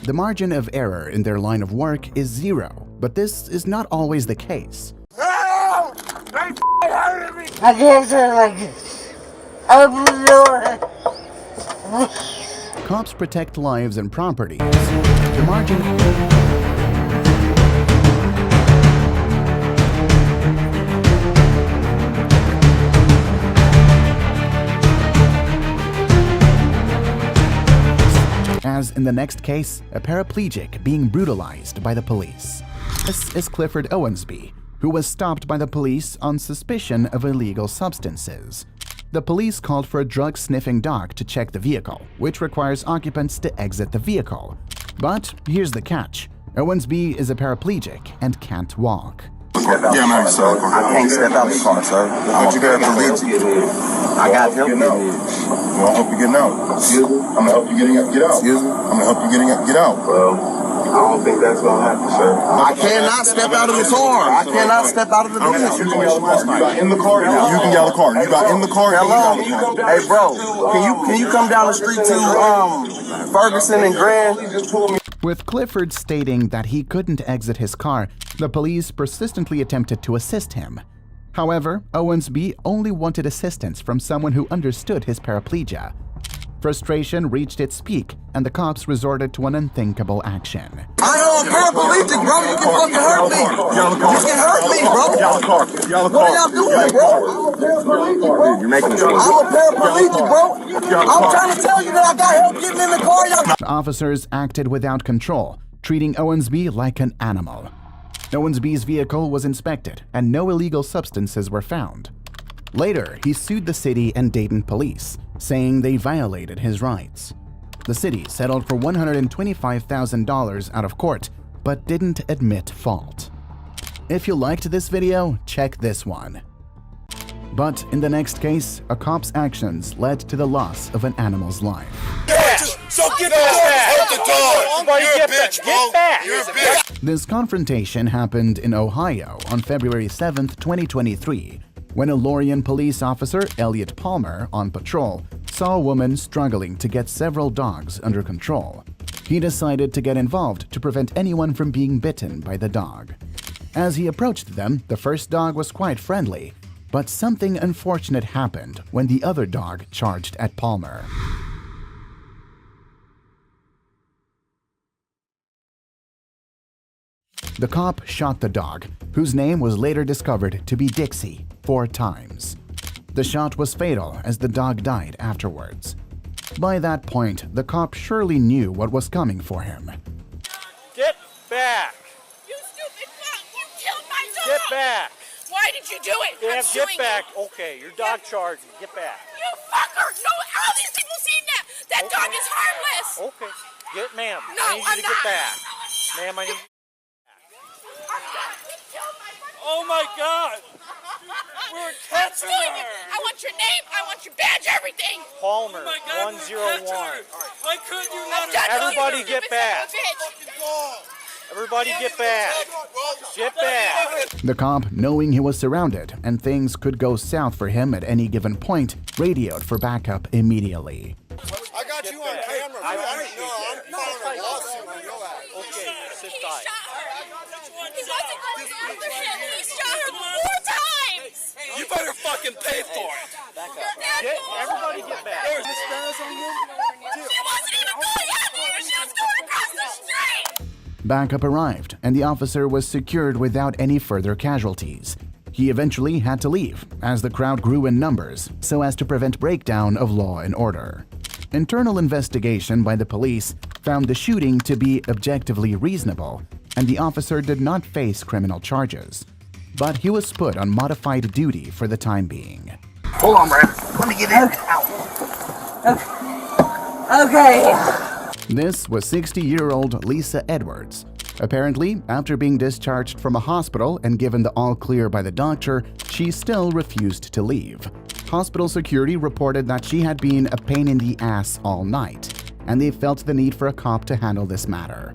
The margin of error in their line of work is 0, but this is not always the case. I can't say like this. Open the door. Cops protect lives and properties. The margin... As in the next case, a paraplegic being brutalized by the police. This is Clifford Owensby, who was stopped by the police on suspicion of illegal substances. The police called for a drug-sniffing dog to check the vehicle, which requires occupants to exit the vehicle. But here's the catch. Owensby is a paraplegic and can't walk. Yeah, I'm sir. I can't step out the car, sir. I'm a paraplegic. I got help getting out. Well, I'll help you getting out. I'm gonna help you getting out. Get out. Excuse me? I'm gonna help you getting out. Get out. Well, I don't think that's gonna happen, sir. I cannot step out of the car. I cannot step out of the vehicle. You got in the car. You can get out of the car. You got in the car. Hello. Hey, bro. Can you come down the street to Ferguson and Grand? With Clifford stating that he couldn't exit his car, the police persistently attempted to assist him. However, Owensby only wanted assistance from someone who understood his paraplegia. Frustration reached its peak, and the cops resorted to an unthinkable action. I am a paraplegic, bro. You can fucking hurt me. You can hurt me, bro. What are y'all doing, bro? I'm a paraplegic, bro. You're making this I'm a paraplegic, bro. I'm trying to tell you that I got help getting in the car. The officers acted without control, treating Owensby like an animal. Owensby's vehicle was inspected, and no illegal substances were found. Later, he sued the city and Dayton police, saying they violated his rights. The city settled for $125,000 out of court, but didn't admit fault. If you liked this video, check this one. But in the next case, a cop's actions led to the loss of an animal's life. So get back! Help the dog! You're a bitch, bro! You're a bitch! This confrontation happened in Ohio on February 7, 2023, when a Lorien police officer, Elliot Palmer, on patrol, saw a woman struggling to get several dogs under control. He decided to get involved to prevent anyone from being bitten by the dog. As he approached them, the first dog was quite friendly, but something unfortunate happened when the other dog charged at Palmer. The cop shot the dog, whose name was later discovered to be Dixie, 4 times. The shot was fatal as the dog died afterwards. By that point, the cop surely knew what was coming for him. Get back! You stupid fuck! You killed my dog! Get back! Why did you do it? Yeah, I'm suing get back! you. Okay, your dog charged you. Get back. You fucker! No, all these people seen that! That Okay. dog is harmless! Okay. Get, ma'am. No, I need I'm you to not. get back. Ma'am, I need Oh my God! We're I'm suing you! I want your name, I want your badge, everything! Palmer, Oh my God, 101. Why couldn't you let Everybody get back! Everybody get back! Get back! The cop, knowing he was surrounded and things could go south for him at any given point, radioed for backup immediately. I got you on camera. I'm filing a lawsuit on your ass. Okay, sit He tight. shot her! He wasn't going after him! He shot her 4 times! You better fucking pay for it. Back up. Everybody get back. She wasn't even going after you! She was going across the street! Backup arrived, and the officer was secured without any further casualties. He eventually had to leave, as the crowd grew in numbers, so as to prevent breakdown of law and order. Internal investigation by the police found the shooting to be objectively reasonable, and the officer did not face criminal charges. But he was put on modified duty for the time being. Hold on, Brad. Let me get in. Okay. This was 60-year-old Lisa Edwards. Apparently, after being discharged from a hospital and given the all-clear by the doctor, she still refused to leave. Hospital security reported that she had been a pain in the ass all night, and they felt the need for a cop to handle this matter.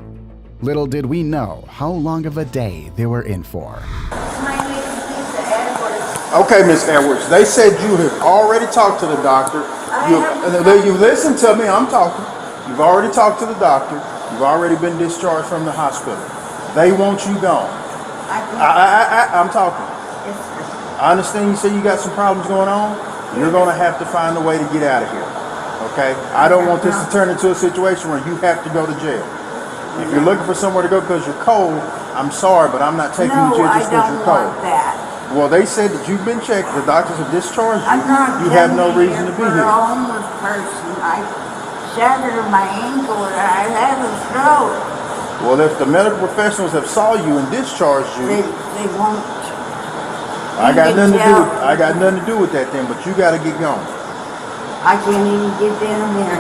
Little did we know how long of a day they were in for. My name is Lisa Edwards. Okay, Miss Edwards, they said you have already talked to the doctor. You listen to me, I'm talking. You've already talked to the doctor. You've already been discharged from the hospital. They want you gone. I'm talking. I understand you say you got some problems going on. You're going to have to find a way to get out of here. Okay? I don't want this to turn into a situation where you have to go to jail. If you're looking for somewhere to go because you're cold, I'm sorry, but I'm not taking you to jail just because you're cold. That. Well, they said that you've been checked. The doctors have discharged you. I'm not You have no reason to be for here. a homeless person. I shattered my ankle and I had a stroke. Well, if the medical professionals have saw you and discharged you, They won't. I got nothing to do with that then, but you got to get going. I can't even get down there.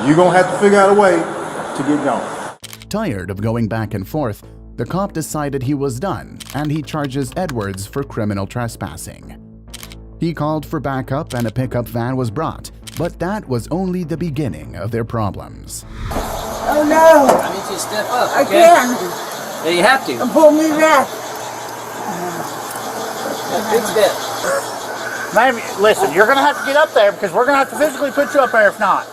You're going to have to figure out a way to get going. Tired of going back and forth, the cop decided he was done and he charges Edwards for criminal trespassing. He called for backup and a pickup van was brought, but that was only the beginning of their problems. Oh no! I need you to step up. I Okay? can't. Yeah, you have to. Pull me back. Big step. Ma'am, listen, you're going to have to get up there because we're going to have to physically put you up there if not.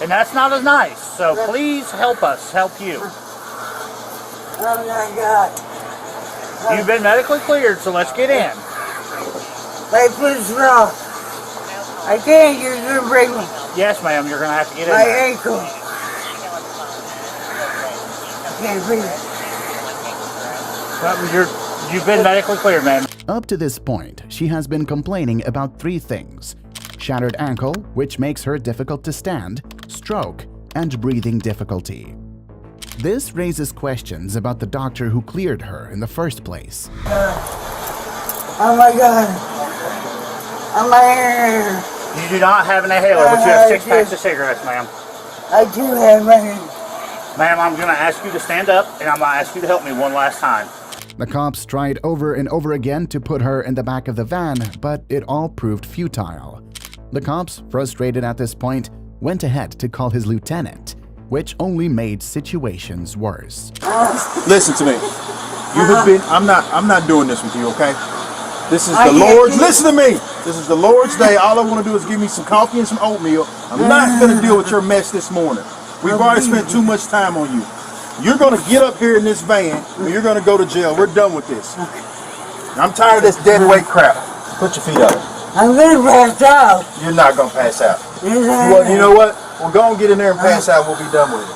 And that's not as nice. So please help us help you. Oh my God. You've been medically cleared, so let's get in. My foot's raw. I can't. You're gonna break me. Yes, ma'am, you're going to have to get in My there. ankle. I can't breathe. Well, you've been medically cleared, ma'am. Up to this point, she has been complaining about 3 things: shattered ankle, which makes her difficult to stand, stroke, and breathing difficulty. This raises questions about the doctor who cleared her in the first place. Oh my God. Oh my. You do not have an inhaler, but you have 6 packs of cigarettes, ma'am. I do have money. Ma'am, I'm going to ask you to stand up, and I'm going to ask you to help me one last time. The cops tried over and over again to put her in the back of the van, but it all proved futile. The cops, frustrated at this point, went ahead to call his lieutenant, which only made situations worse. Listen to me. You have been. I'm not doing this with you, okay? This is the Lord's. Listen to me. This is the Lord's day. All I want to do is give me some coffee and some oatmeal. I'm not going to deal with your mess this morning. We've already spent too much time on you. You're going to get up here in this van, and you're going to go to jail. We're done with this. I'm tired of this dead weight crap. Put your feet up. I'm gonna pass out. You're not going to pass out. You know what? We'll go and get in there and pass out. We'll be done with it.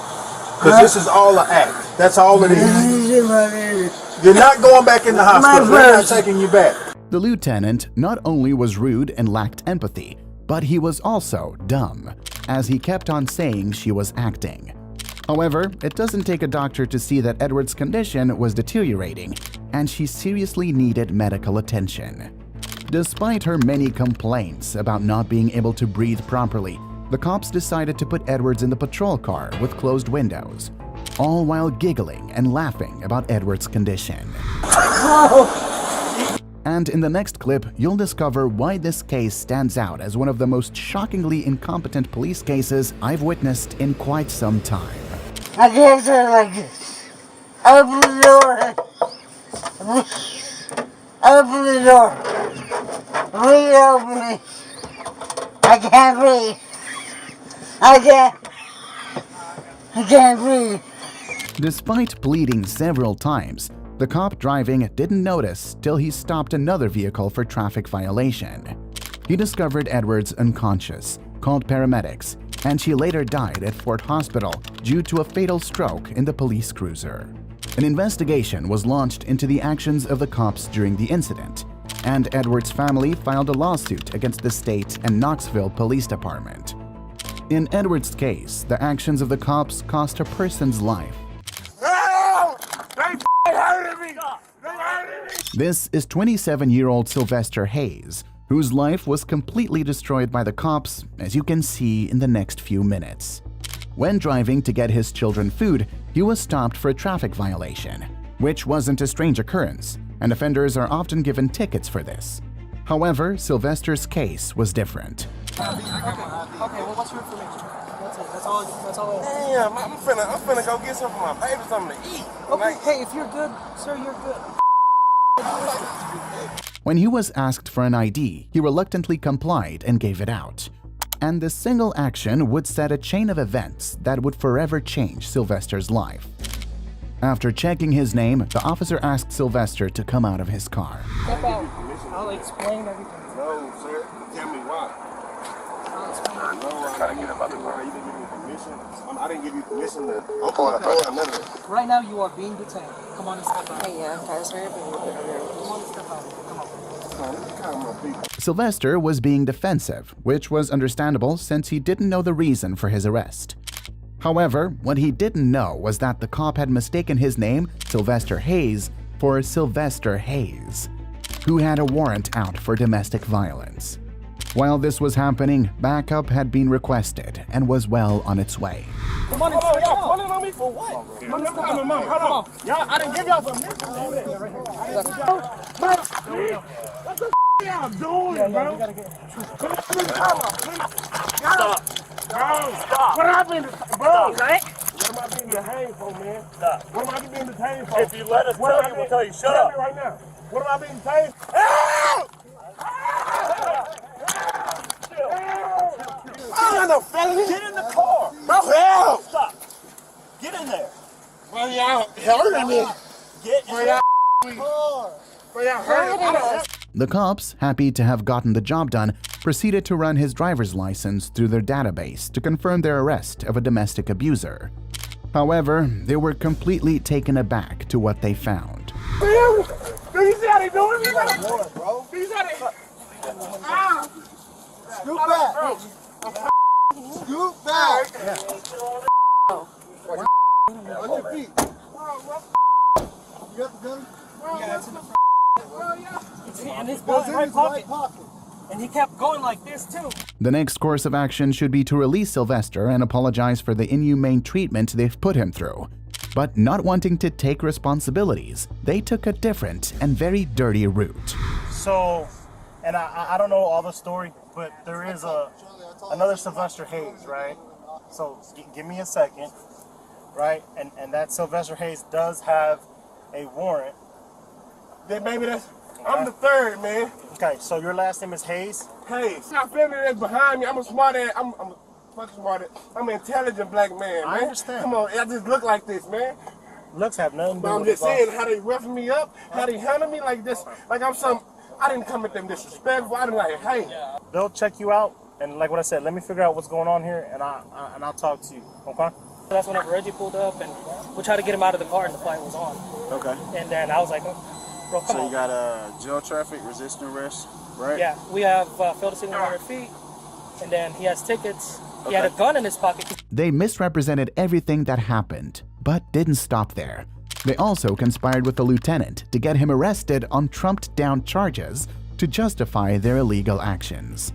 Because this is all an act. That's all it is. You're not going back in the hospital. They're not taking you back. The lieutenant not only was rude and lacked empathy, but he was also dumb, as he kept on saying she was acting. However, it doesn't take a doctor to see that Edward's condition was deteriorating, and she seriously needed medical attention. Despite her many complaints about not being able to breathe properly, the cops decided to put Edwards in the patrol car with closed windows, all while giggling and laughing about Edward's condition. And in the next clip, you'll discover why this case stands out as one of the most shockingly incompetent police cases I've witnessed in quite some time. I can't do it like this. Open the door. Open the door. Please open it. I can't breathe. I can't breathe. Despite pleading several times, the cop driving didn't notice till he stopped another vehicle for traffic violation. He discovered Edwards unconscious, called paramedics, and she later died at Fort Hospital due to a fatal stroke in the police cruiser. An investigation was launched into the actions of the cops during the incident, and Edwards' family filed a lawsuit against the state and Knoxville Police Department. In Edwards' case, the actions of the cops cost a person's life. This is 27-year-old Sylvester Hayes, whose life was completely destroyed by the cops, as you can see in the next few minutes. When driving to get his children food, he was stopped for a traffic violation, which wasn't a strange occurrence, and offenders are often given tickets for this. However, Sylvester's case was different. Okay, well, what's your information? That's all. Damn, I'm finna go get some for my baby, something to eat. Okay, hey, if you're good, sir, you're good. When he was asked for an ID, he reluctantly complied and gave it out. And this single action would set a chain of events that would forever change Sylvester's life. After checking his name, the officer asked Sylvester to come out of his car. Step out. I'll explain everything. No, sir. Tell me why. Trying to get him out the car. You didn't give me permission. I didn't give you permission to open the door. None of that. Right now, you are being detained. Come on and step out. Hey, yeah, I'm sorry. Come on and step out. Come on. Sylvester was being defensive, which was understandable since he didn't know the reason for his arrest. However, what he didn't know was that the cop had mistaken his name, Sylvester Hayes, for Sylvester Hayes, who had a warrant out for domestic violence. While this was happening, backup had been requested and was well on its way. Come on, y'all pulling on me for what? Hold on. Y'all, I didn't give y'all permission. What the y'all doing, bro? Stop. Stop. What happened, bro? What am I being detained for, man? Stop. What am I being detained for? If you let us tell you, we'll tell you. Shut up. Right now. What am I being detained for? Help! I'm not no felony. Get in the car. Bro, help! Stop. Get in there. Bro, y'all hurting me. Get in the car. Bro, y'all hurting me. The cops, happy to have gotten the job done, proceeded to run his driver's license through their database to confirm their arrest of a domestic abuser. However, they were completely taken aback to what they found. Do you see how they doing me? Bro. Do you see how they... Ah! Scoot back. Scoot back. Watch your feet. You got the gun? Yeah, it's in the front. And his right pocket. And he kept going like this, too. The next course of action should be to release Sylvester and apologize for the inhumane treatment they've put him through. But not wanting to take responsibilities, they took a different and very dirty route. So, and I don't know all the story, but there is another Sylvester Hayes, right? So give me a second, right? And that Sylvester Hayes does have a warrant. Then maybe that's... I'm the third, man. Okay, so your last name is Hayes? Hayes. My family that's behind me. I'm a smart ass. I'm an intelligent black man, man. I understand. Come on, I just look like this, man. Looks have nothing to do But I'm with just it, boss. saying how they roughing me up, how they handle me like this, like I'm some. I didn't come at them disrespectful. I didn't like, hey. They'll check you out, and like what I said, let me figure out what's going on here, and I'll talk to you. Okay? That's whenever Reggie pulled up, and we tried to get him out of the car, and the fight was on. Okay. And then I was like, bro, come So on. you got jail traffic, resisting arrest, right? Yeah, we have failed to signal 100 feet, and then he has tickets. He had a gun in his pocket. They misrepresented everything that happened, but didn't stop there. They also conspired with the lieutenant to get him arrested on trumped-down charges to justify their illegal actions.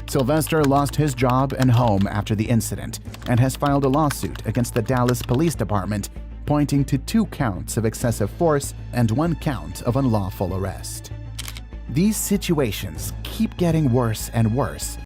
Sylvester lost his job and home after the incident and has filed a lawsuit against the Dallas Police Department, pointing to 2 counts of excessive force and 1 count of unlawful arrest. These situations keep getting worse and worse